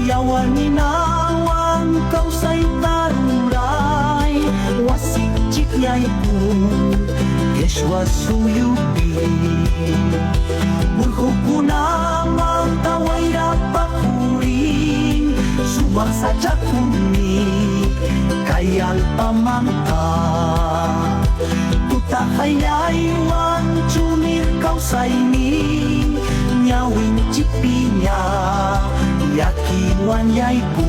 Yawan ninawang kau say taruray, wasik ciknyay po keswa suyupi. Burko ko namang taway rapakurin, subak sa cakuni kayal pamangka. Tuta kayay wan cumir kau say ni nyawin cipinya yakiwan yay po.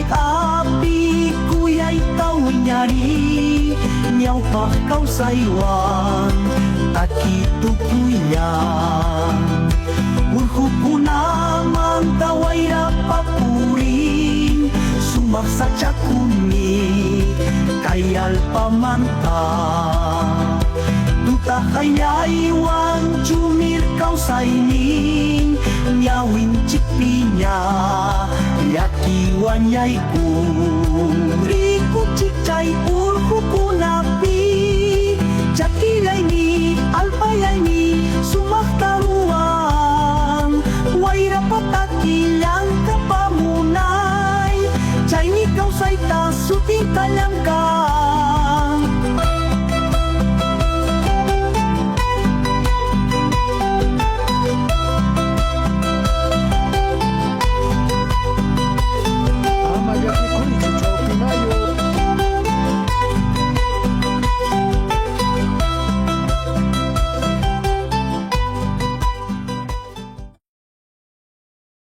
Api kuya'y taw'y nyari, nyaw pa kau saywan, takito kuya. Burko ko namang tawa'y rapapurin, sumaksa cakuni, kayal pamanta. Tuta kaya'y wan cumir kau sayning, nyawin cipinya yakiwan yay kuri.